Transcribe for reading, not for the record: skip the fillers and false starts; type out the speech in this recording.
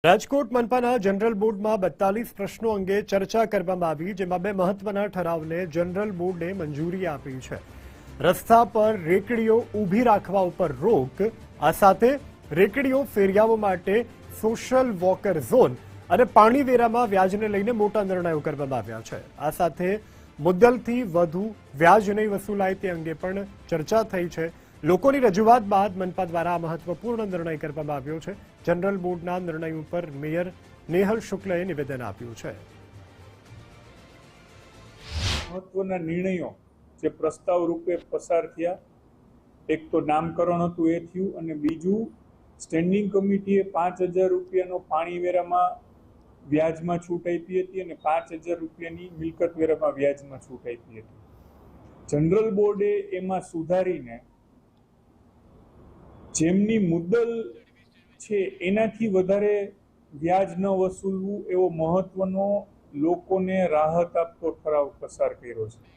Rajkot મનપાના general બોર્ડમાં 42 પ્રશ્નો અંગે ચર્ચા કરવામાં આવી, જેમાં બે મહત્વના ઠરાવને જનરલ બોર્ડે મંજૂરી આપી છે. રસ્તા પર રેકડીઓ ઊભી રાખવા ઉપર રોક, આ સાથે રેકડીઓ ફેરિયાઓ માટે સોશિયલ વોકર ઝોન અને પાણીવેરામાં વ્યાજને લઈને મોટા નિર્ણયો કરવામાં આવ્યા છે. આ સાથે મુદ્દલથી વધુ વ્યાજ નહીં વસૂલાય તે અંગે પણ ચર્ચા થઈ છે. લોકોની રજૂઆત બાદ મનપા દ્વારા આ મહત્વપૂર્ણ નિર્ણય કરવામાં આવ્યો છે. જનરલ બોર્ડના નિર્ણય ઉપર મેયર નેહલ શુક્લએ નિવેદન આપ્યું છે. મહત્વના નિર્ણયો જે પ્રસ્તાવ રૂપે પસાર થયા, એક તો નામકરણ હતું એ થયું, અને બીજું સ્ટેન્ડિંગ કમિટીએ 5,000 રૂપિયાનો પાણીવેરામાં વ્યાજમાં છૂટ આપી હતી અને 5,000 રૂપિયાની મિલકત વેરામાં વ્યાજમાં છૂટ આપી હતી. જનરલ બોર્ડે એમાં સુધારીને જેમની મુદ્દલ છે એનાથી વધારે વ્યાજ ન વસૂલવું એવો મહત્વનો લોકોને રાહત આપતો ઠરાવ પસાર કર્યો છે.